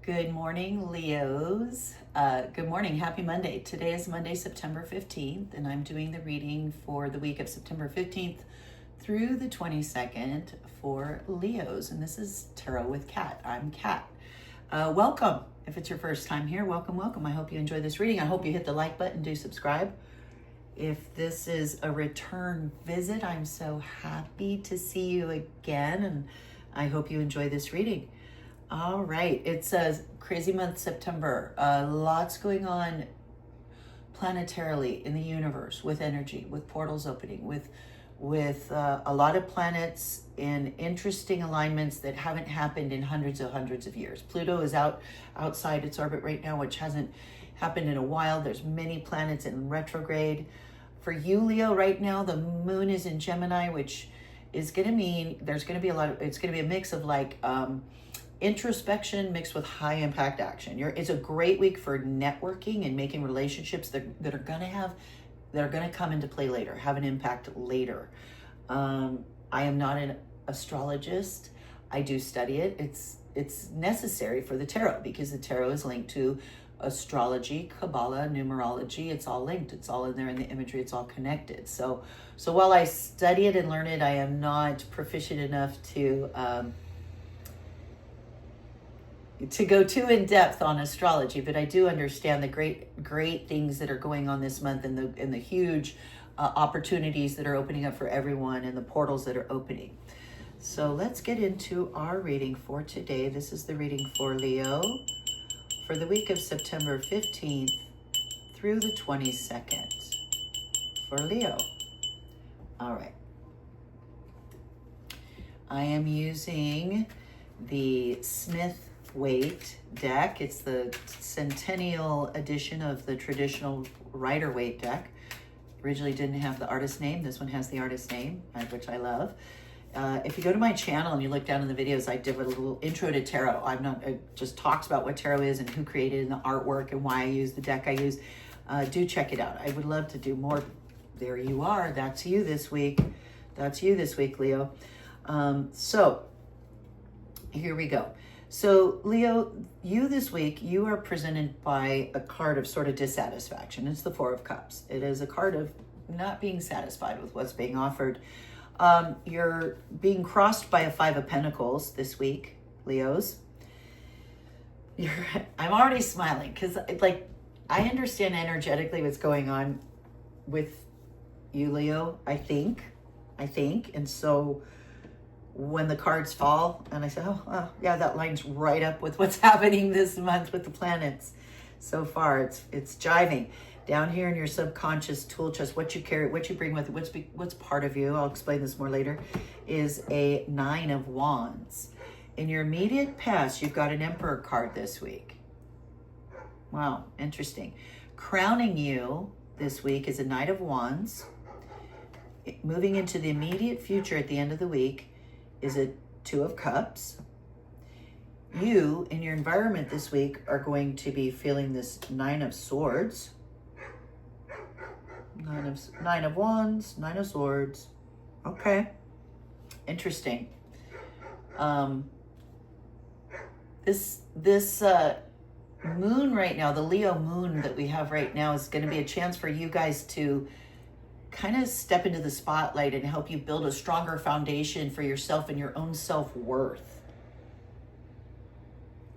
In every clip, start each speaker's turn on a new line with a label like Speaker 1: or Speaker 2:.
Speaker 1: Good morning, Leos. Good morning. Happy Monday. Today is Monday, September 15th, and I'm doing the reading for the week of September 15th through the 22nd for Leos. And this is Tarot with Kat. I'm Kat. Welcome. If it's your first time here, welcome, welcome. I hope you enjoy this reading. I hope you hit the like button, do subscribe. If this is a return visit, I'm so happy to see you again, and I hope you enjoy this reading. All right, it's a crazy month, September. Lots going on planetarily in the universe with energy, with portals opening, with a lot of planets in interesting alignments that haven't happened in hundreds of years. Pluto is outside its orbit right now, which hasn't happened in a while. There's many planets in retrograde. For you, Leo, right now, the moon is in Gemini, which is going to mean there's going to be it's going to be a mix of introspection mixed with high impact action. It's a great week for networking and making relationships that are going to come into play later, have an impact later. I am not an astrologist. I do study it. It's necessary for the tarot because the tarot is linked to astrology, Kabbalah, numerology. It's all linked. It's all in there in the imagery. It's all connected. So while I study it and learn it, I am not proficient enough to go too in depth on astrology, but I do understand the great things that are going on this month and the huge opportunities that are opening up for everyone and the portals that are opening. So let's get into our reading for today. This is the reading for Leo for the week of September 15th through the 22nd for Leo. All right. I am using the Smith Waite deck. It's the centennial edition of the traditional Rider-Waite deck. Originally didn't have the artist name. This one has the artist name, which I love. If you go to my channel and you look down in the videos, I did a little intro to tarot. It just talks about what tarot is and who created it and the artwork and why I use the deck I use. Do check it out. I would love to do more. There you are. That's you this week. That's you this week, Leo. So here we go. So Leo, you this week, you are presented by a card of sort of dissatisfaction. It's the Four of Cups. It is a card of not being satisfied with what's being offered. You're being crossed by a Five of Pentacles this week, Leos. I'm already smiling because I understand energetically what's going on with you, Leo, I think. And so when the cards fall and I say, oh yeah, that lines right up with what's happening this month with the planets. So far, it's jiving. Down here in your subconscious tool chest, what you carry, what you bring with it, what's part of you, I'll explain this more later, is a Nine of Wands. In your immediate past, you've got an Emperor card this week. Wow, interesting. Crowning you this week is a Knight of Wands. Moving into the immediate future at the end of the week is a Two of Cups. You, in your environment this week, are going to be feeling this Nine of Swords. Nine of Wands, Nine of Swords. Okay. Interesting. This moon right now, the Leo moon that we have right now, is going to be a chance for you guys to kind of step into the spotlight and help you build a stronger foundation for yourself and your own self-worth.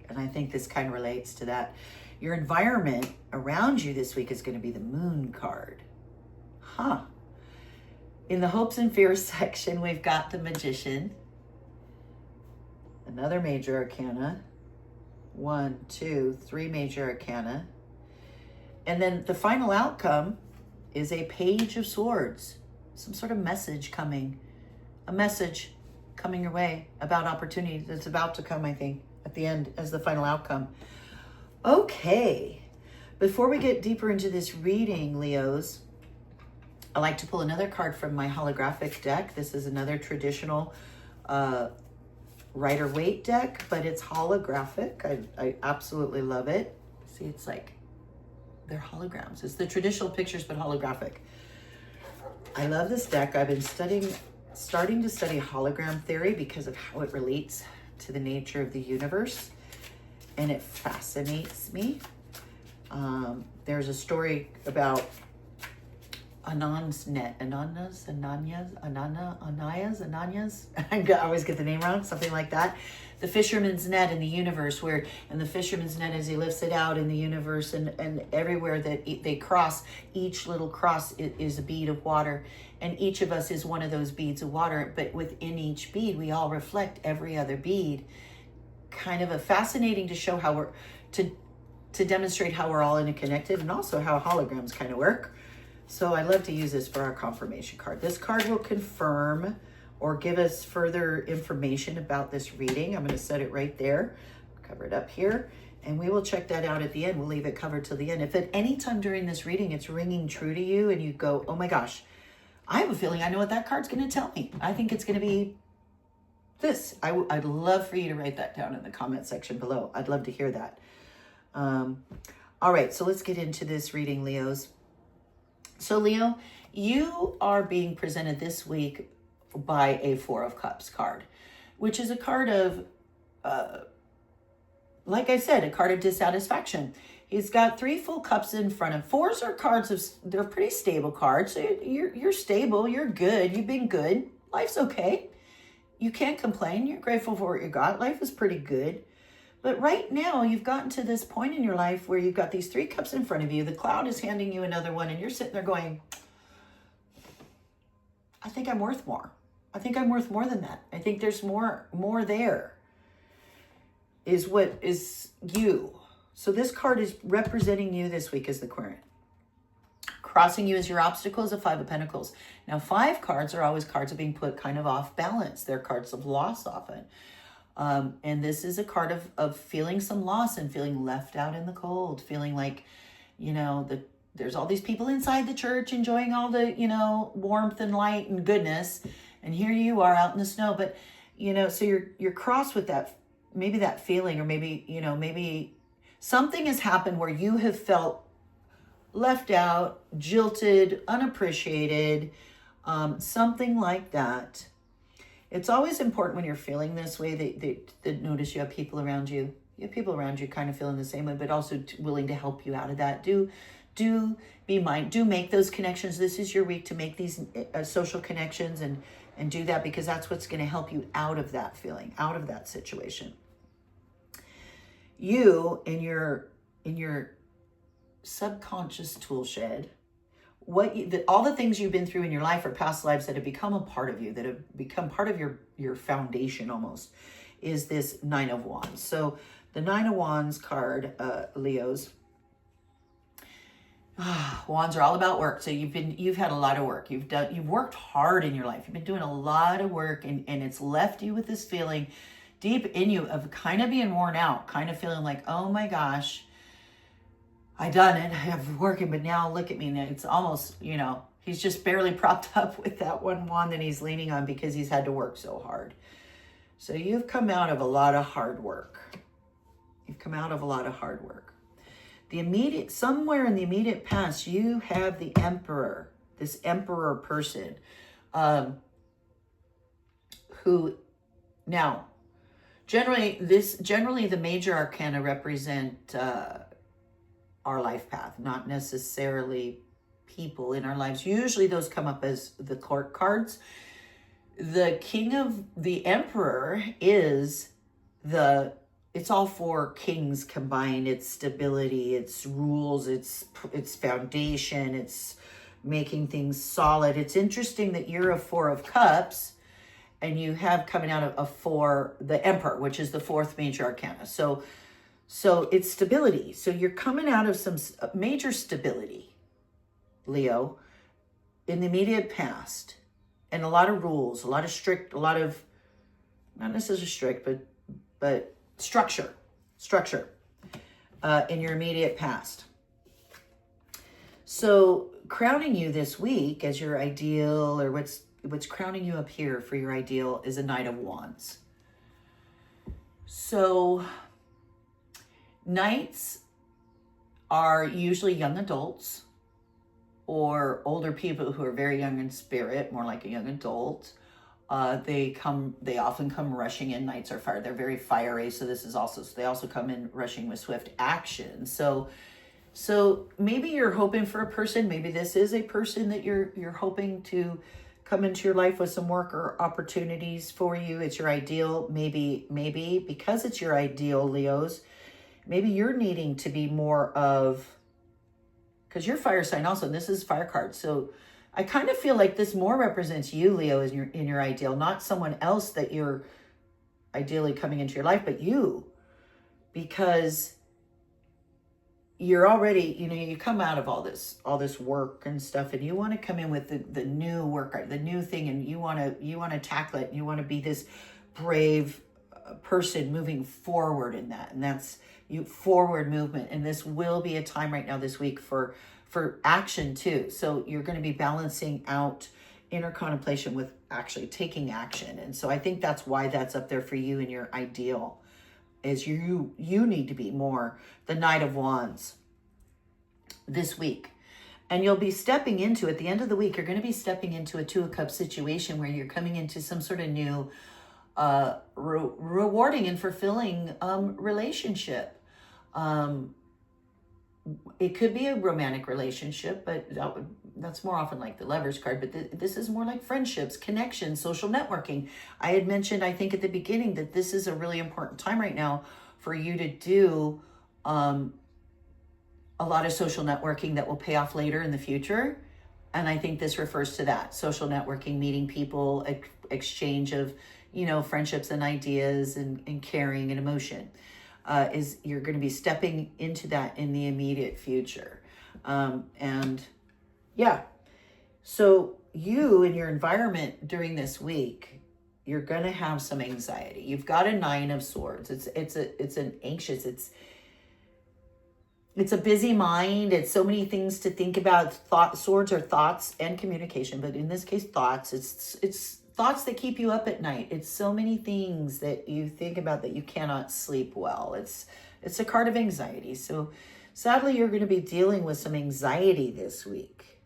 Speaker 1: And I think this kind of relates to that. Your environment around you this week is going to be the Moon card. In the hopes and fears section, we've got the Magician. Another major arcana. 1, 2, 3 major arcana. And then the final outcome is a Page of Swords. Some sort of message coming. A message coming your way about opportunity that's about to come, I think, at the end as the final outcome. Okay. Before we get deeper into this reading, Leos, I like to pull another card from my holographic deck. This is another traditional Rider-Waite deck, but it's holographic. I absolutely love it. See, it's like they're holograms. It's the traditional pictures, but holographic. I love this deck. I've been starting to study hologram theory because of how it relates to the nature of the universe. and it fascinates me. There's a story about Ananias. I always get the name wrong, something like that. The fisherman's net in the universe, and the fisherman's net, as he lifts it out in the universe, and everywhere that they cross, each little cross is a bead of water, and each of us is one of those beads of water, but within each bead, we all reflect every other bead. Kind of a fascinating to show how we're, to demonstrate how we're all interconnected, and also how holograms kind of work. So I love to use this for our confirmation card. This card will confirm or give us further information about this reading. I'm going to set it right there, cover it up here, and we will check that out at the end. We'll leave it covered till the end. If at any time during this reading it's ringing true to you and you go, oh my gosh, I have a feeling I know what that card's going to tell me. I think it's going to be this. I'd love for you to write that down in the comment section below. I'd love to hear that. All right, so let's get into this reading, Leos. So Leo, you are being presented this week by a Four of Cups card, which is a card of, like I said, a card of dissatisfaction. He's got 3 full cups in front of. Fours are cards of, they're pretty stable cards. So you're stable, you're good, you've been good. Life's okay. You can't complain. You're grateful for what you got. Life is pretty good. But right now, you've gotten to this point in your life where you've got these 3 cups in front of you. The cloud is handing you another one, and you're sitting there going, I think I'm worth more. I think I'm worth more than that. I think there's more there, is what is you. So this card is representing you this week as the Querent. Crossing you as your obstacle is a 5 of Pentacles. Now, 5 cards are always cards of being put kind of off balance. They're cards of loss often. And this is a card of feeling some loss and feeling left out in the cold, feeling like, you know, there's all these people inside the church enjoying all the, you know, warmth and light and goodness. And here you are out in the snow. But, you know, so you're cross with that, maybe that feeling, or maybe, you know, maybe something has happened where you have felt left out, jilted, unappreciated, something like that. It's always important when you're feeling this way that notice you have people around you. You have people around you kind of feeling the same way, but also willing to help you out of that. Do make those connections. This is your week to make these social connections and do that, because that's what's going to help you out of that feeling, out of that situation. You in your subconscious tool shed, all the things you've been through in your life or past lives that have become a part of you, that have become part of your foundation almost, is this 9 of Wands. So the 9 of Wands card, Leos, wands are all about work. So you've had a lot of work. You've worked hard in your life. You've been doing a lot of work, and it's left you with this feeling deep in you of kind of being worn out, kind of feeling like, oh my gosh, I done it. I'm working, but now look at me. Now it's almost, you know, he's just barely propped up with that one wand that he's leaning on because he's had to work so hard. So you've come out of a lot of hard work. You've come out of a lot of hard work. Somewhere in the immediate past, you have the Emperor, this Emperor person, who, now, generally the major arcana represent our life path, not necessarily people in our lives. Usually those come up as the court cards. The the Emperor is it's all 4 kings combined. It's stability, it's rules, it's foundation, it's making things solid. It's interesting that you're a 4 of Cups, and you have coming out of the Emperor, which is the 4th major arcana. So it's stability. So you're coming out of some major stability, Leo, in the immediate past, and a lot of rules, a lot of not necessarily strict, but structure in your immediate past. So crowning you this week as your ideal, or what's crowning you up here for your ideal, is a Knight of Wands. So knights are usually young adults or older people who are very young in spirit, more like a young adult. They often come rushing in. Knights are fire. They're very fiery. So they also come in rushing with swift action. So maybe you're hoping for a person. Maybe this is a person that you're hoping to come into your life with some work or opportunities for you. It's your ideal. Maybe because it's your ideal, Leos, maybe you're needing to be more of, because you're fire sign also, and this is fire card. So I kind of feel like this more represents you, Leo, in your ideal, not someone else that you're ideally coming into your life, but you, because you're already, you come out of all this work and stuff, and you want to come in with the new work, the new thing, and you want to tackle it. And you want to be this brave person moving forward in that, and that's forward movement. And this will be a time right now this week for action too. So you're going to be balancing out inner contemplation with actually taking action. And so I think that's why that's up there for you in your ideal, is you need to be more the Knight of Wands this week. And you'll be stepping into, at the end of the week, you're going to be stepping into a Two of Cups situation where you're coming into some sort of new rewarding and fulfilling relationship. It could be a romantic relationship, but that's more often like the Lovers card. But this is more like friendships, connections, social networking. I had mentioned, I think at the beginning, that this is a really important time right now for you to do a lot of social networking that will pay off later in the future. And I think this refers to that. Social networking, meeting people, exchange of, friendships and ideas and caring and emotion. Is you're going to be stepping into that in the immediate future. So you in your environment during this week, you're going to have some anxiety. You've got a Nine of Swords. It's an anxious, it's a busy mind. It's so many things to think about. Swords are thoughts and communication, but in this case, thoughts. It's thoughts that keep you up at night. It's so many things that you think about that you cannot sleep well. It's a card of anxiety. So sadly, you're going to be dealing with some anxiety this week.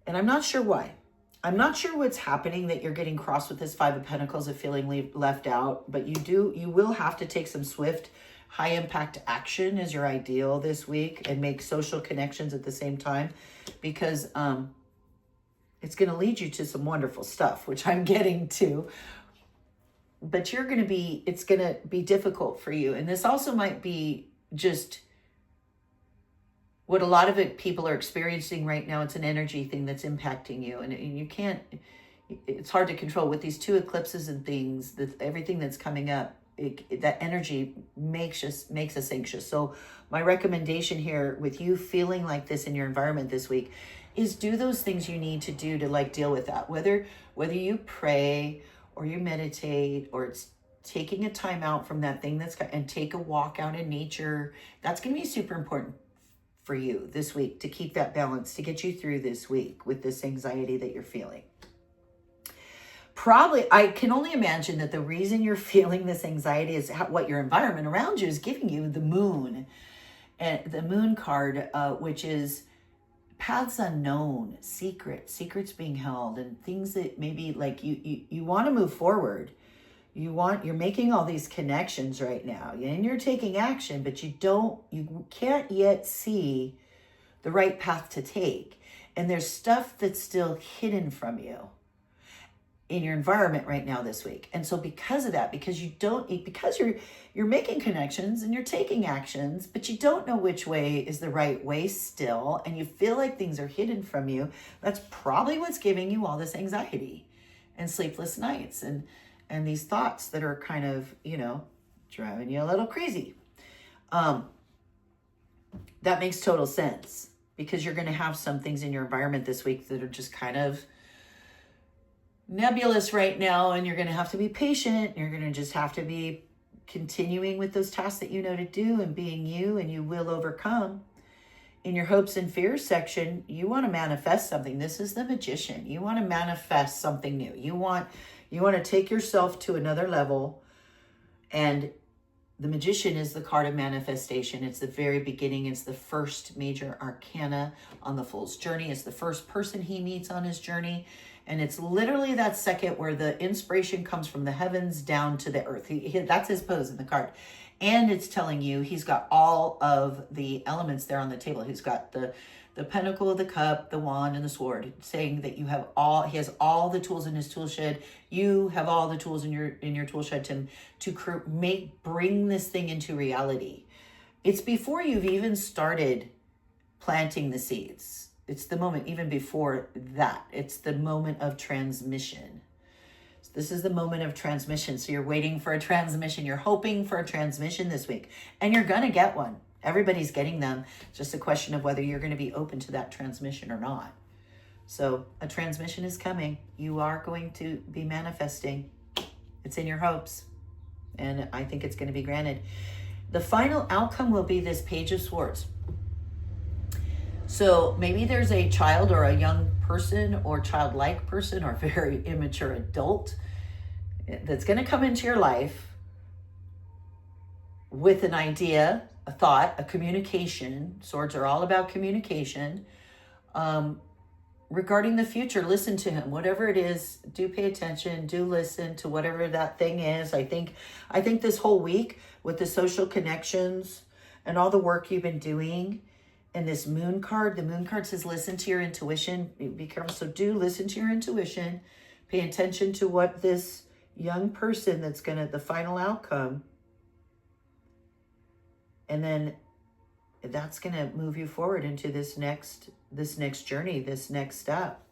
Speaker 1: And I'm not sure why. I'm not sure what's happening that you're getting crossed with this Five of Pentacles of feeling left out, but you will have to take some swift, high impact action as your ideal this week, and make social connections at the same time, because it's going to lead you to some wonderful stuff, which I'm getting to. But it's going to be difficult for you. And this also might be just what a lot of people are experiencing right now. It's an energy thing that's impacting you. And you can't, it's hard to control with these two eclipses and things, everything that's coming up. That energy makes us anxious. So my recommendation here with you feeling like this in your environment this week is do those things you need to do to deal with that. Whether you pray or you meditate, or it's taking a time out from that thing and take a walk out in nature. That's going to be super important for you this week to keep that balance, to get you through this week with this anxiety that you're feeling. Probably, I can only imagine that the reason you're feeling this anxiety is what your environment around you is giving you. The moon, and the moon card, which is paths unknown, secrets being held, and things that maybe you want to move forward. You're making all these connections right now, and you're taking action, but you can't yet see the right path to take. And there's stuff that's still hidden from you in your environment right now this week. And so because of that, because you're making connections and you're taking actions, but you don't know which way is the right way still, and you feel like things are hidden from you, that's probably what's giving you all this anxiety and sleepless nights and these thoughts that are kind of, driving you a little crazy. That makes total sense, because you're going to have some things in your environment this week that are just kind of nebulous right now, and you're going to have to be patient. You're going to just have to be continuing with those tasks that you know to do and being you, and you will overcome. In your hopes and fears section, you want to manifest something. This is the Magician. You want to manifest something new. You want to take yourself to another level, and the Magician is the card of manifestation. It's the very beginning. It's the first major arcana on the Fool's journey. It's the first person he meets on his journey. And it's literally that second where the inspiration comes from the heavens down to the earth. That's his pose in the card. And it's telling you he's got all of the elements there on the table. He's got the pentacle, the cup, the wand, and the sword, saying that he has all the tools in his tool shed. You have all the tools in your tool shed to bring this thing into reality. It's before you've even started planting the seeds. It's the moment even before that. It's the moment of transmission. So this is the moment of transmission. So you're waiting for a transmission. You're hoping for a transmission this week, and you're going to get one. Everybody's getting them. It's just a question of whether you're going to be open to that transmission or not. So a transmission is coming. You are going to be manifesting. It's in your hopes. And I think it's going to be granted. The final outcome will be this Page of Swords. So maybe there's a child or a young person or childlike person or very immature adult that's going to come into your life with an idea, a thought, a communication. Swords are all about communication. Regarding the future, listen to him. Whatever it is, do pay attention, do listen to whatever that thing is. I think this whole week with the social connections and all the work you've been doing, and this moon card, the moon card says listen to your intuition. Be careful. So do listen to your intuition. Pay attention to what this young person that's going to, the final outcome, and then that's going to move you forward into this next journey, this next step.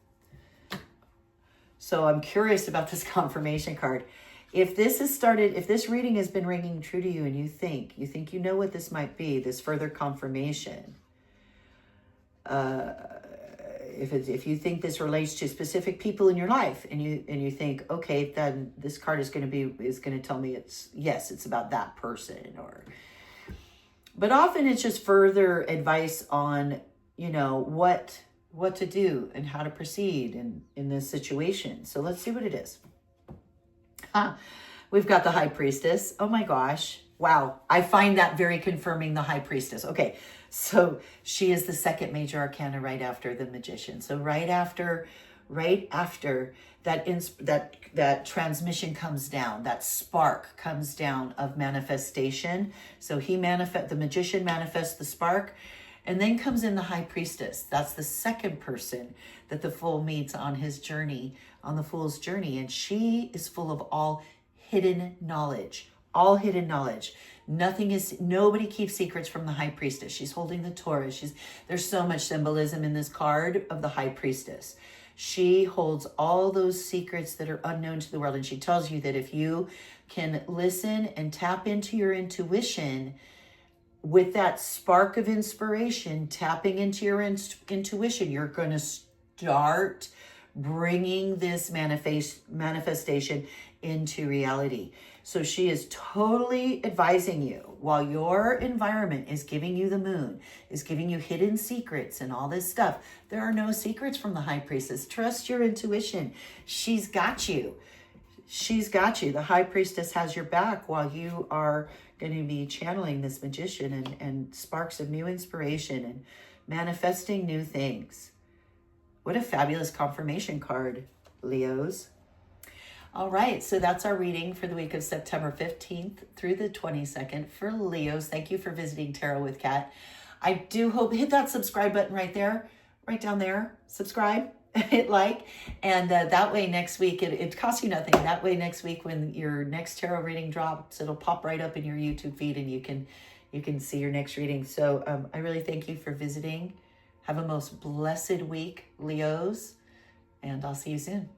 Speaker 1: So I'm curious about this confirmation card. If this reading has been ringing true to you and you think you know what this might be, this further confirmation, if you think this relates to specific people in your life and you think, okay, then this card is going to tell me it's about that person, but often it's just further advice on, what to do and how to proceed in this situation. So let's see what it is. We've got the High Priestess. Oh my gosh. Wow. I find that very confirming, the High Priestess. Okay. So she is the second major arcana right after the Magician. So right after that transmission comes down, that spark comes down of manifestation. So the Magician manifests the spark, and then comes in the High Priestess. That's the second person that the Fool meets on his journey, on the Fool's journey. And she is full of all hidden knowledge, Nobody keeps secrets from the High Priestess. She's holding the Torah. There's so much symbolism in this card of the High Priestess. She holds all those secrets that are unknown to the world. And she tells you that if you can listen and tap into your intuition with that spark of inspiration, tapping into your intuition, you're going to start bringing this manifestation into reality. So she is totally advising you, while your environment is giving you the moon, is giving you hidden secrets and all this stuff. There are no secrets from the High Priestess. Trust your intuition. She's got you. The High Priestess has your back while you are going to be channeling this Magician and sparks of new inspiration and manifesting new things. What a fabulous confirmation card, Leos. All right, so that's our reading for the week of September 15th through the 22nd for Leos. Thank you for visiting Tarot with Kat. I do hope, hit that subscribe button right there, right down there. Subscribe, hit like, and that way next week, it costs you nothing. That way next week when your next tarot reading drops, it'll pop right up in your YouTube feed and you can see your next reading. So I really thank you for visiting. Have a most blessed week, Leos, and I'll see you soon.